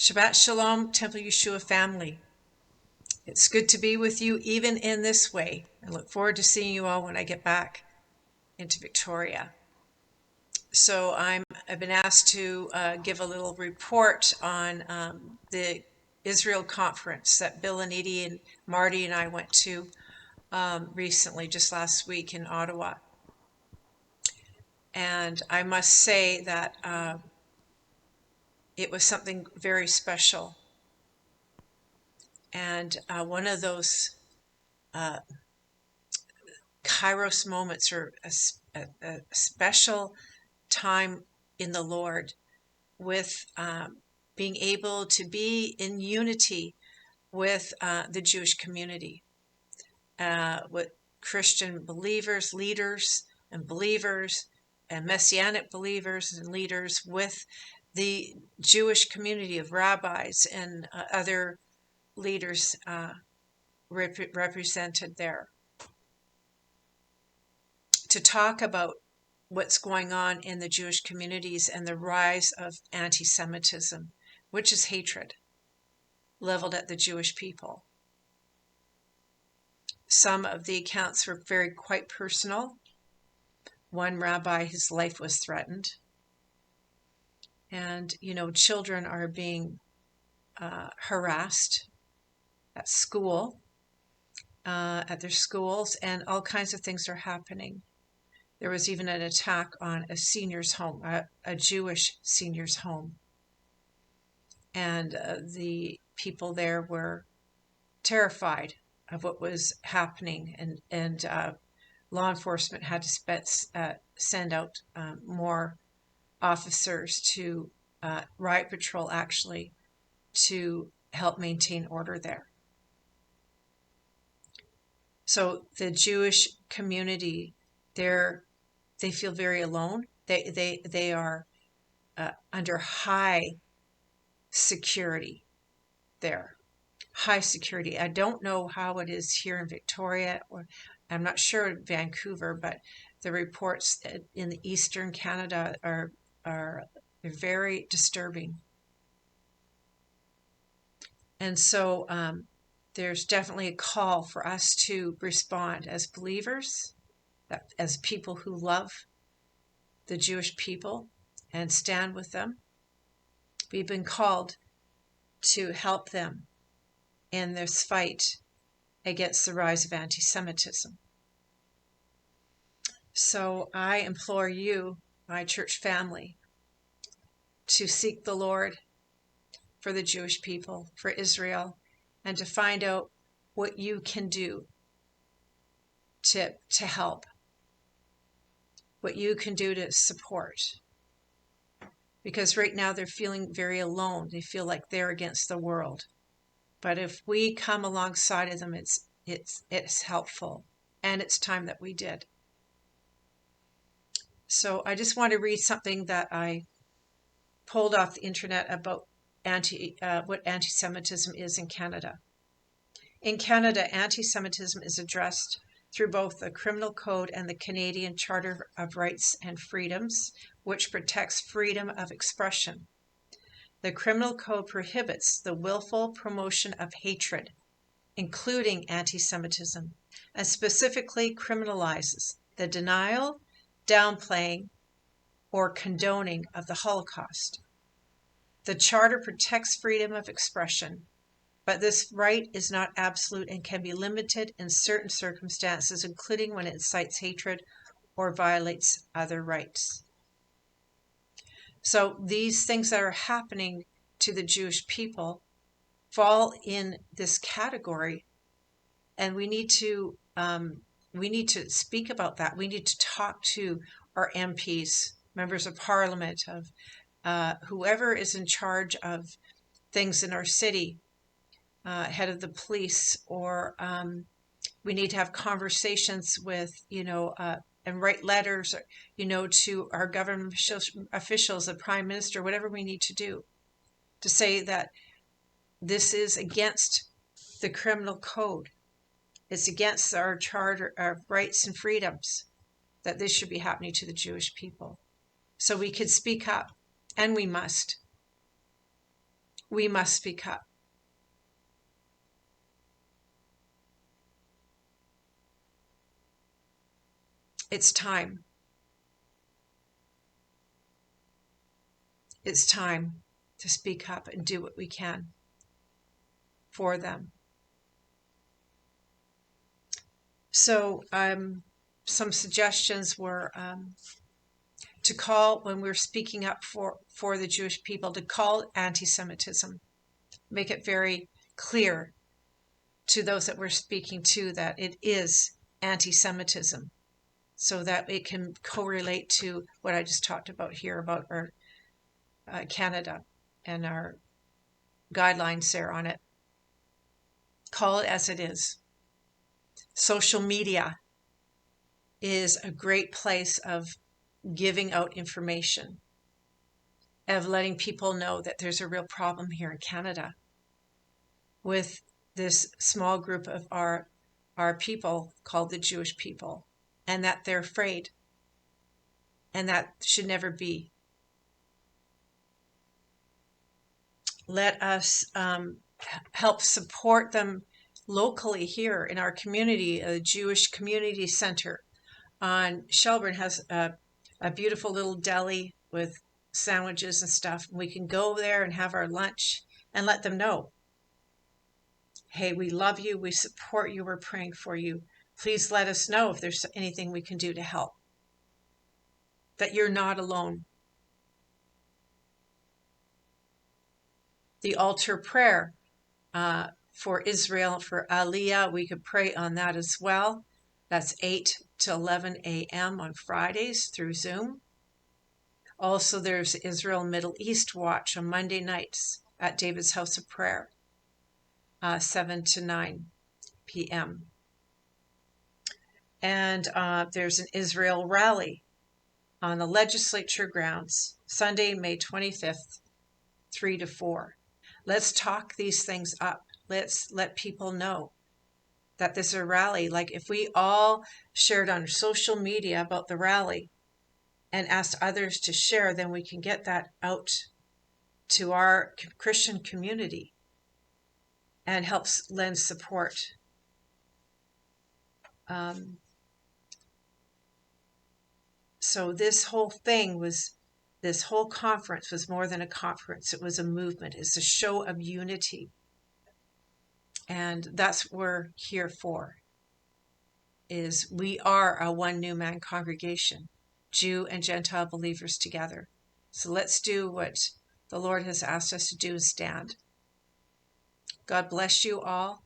Shabbat Shalom, Temple Yeshua family. It's good to be with you even in this way. I look forward to seeing you all when I get back into Victoria. So I've been asked to give a little report on the Israel conference that Bill and Edie and Marty and I went to recently, just last week in Ottawa. And I must say that it was something very special. And one of those Kairos moments, or a special time in the Lord, with being able to be in unity with the Jewish community, with Christian believers, leaders, and believers, and Messianic believers and leaders, with the Jewish community of rabbis and other leaders represented there, to talk about what's going on in the Jewish communities and the rise of anti-Semitism, which is hatred leveled at the Jewish people. Some of the accounts were quite personal. One rabbi, his life was threatened. And, children are being harassed at school, at their schools, and all kinds of things are happening. There was even an attack on a senior's home, a Jewish senior's home. And the people there were terrified of what was happening, and law enforcement had to send out more officers to riot patrol, actually, to help maintain order there. So the Jewish community, they feel very alone. They are under high security there. High security. I don't know how it is here in Victoria, or I'm not sure in Vancouver, but the reports in the Eastern Canada are very disturbing. And so there's definitely a call for us to respond as believers, as people who love the Jewish people and stand with them. We've been called to help them in this fight against the rise of anti-Semitism. So I implore you, my church family, to seek the Lord for the Jewish people, for Israel, and to find out what you can do to help, what you can do to support. Because right now they're feeling very alone. They feel like they're against the world. But if we come alongside of them, it's helpful, and it's time that we did. So I just want to read something that I pulled off the internet about what anti-Semitism is in Canada. In Canada, anti-Semitism is addressed through both the Criminal Code and the Canadian Charter of Rights and Freedoms, which protects freedom of expression. The Criminal Code prohibits the willful promotion of hatred, including anti-Semitism, and specifically criminalizes the denial, downplaying, or condoning of the Holocaust. The Charter protects freedom of expression, but this right is not absolute and can be limited in certain circumstances, including when it incites hatred or violates other rights. So these things that are happening to the Jewish people fall in this category, and we need to speak about that. We need to talk to our MPs, members of Parliament, of whoever is in charge of things in our city, head of the police, or we need to have conversations with, and write letters, to our government officials, the Prime Minister, whatever we need to do, to say that this is against the Criminal Code. It's against our Charter of Rights and Freedoms, that this should be happening to the Jewish people. So we could speak up, and we must. we must speak up. It's time. It's time to speak up and do what we can for them. So some suggestions were to call, when we're speaking up for the Jewish people, to call anti-Semitism. Make it very clear to those that we're speaking to that it is anti-Semitism, so that it can correlate to what I just talked about here about our Canada and our guidelines there on it. Call it as it is. Social media is a great place of giving out information, of letting people know that there's a real problem here in Canada with this small group of our people called the Jewish people, and that they're afraid, and that should never be. Let us help support them locally here in our community. A Jewish Community Center on Shelburne has a beautiful little deli with sandwiches and stuff. We can go there and have our lunch and let them know, hey, we love you, we support you, we're praying for you. Please let us know if there's anything we can do to help. That you're not alone. The altar prayer for Israel, for Aliyah, we could pray on that as well. That's 8 to 11 a.m. on Fridays through Zoom. Also, there's Israel Middle East Watch on Monday nights at David's House of Prayer, 7 to 9 p.m. And there's an Israel rally on the legislature grounds, Sunday, May 25th, 3 to 4. Let's talk these things up. Let's let people know that there's a rally. Like if we all shared on social media about the rally and asked others to share, then we can get that out to our Christian community and helps lend support. So this whole conference was more than a conference. It was a movement. It's a show of unity. And that's what we're here for, is we are a one new man congregation, Jew and Gentile believers together. So let's do what the Lord has asked us to do and stand. God bless you all,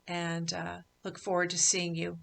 and look forward to seeing you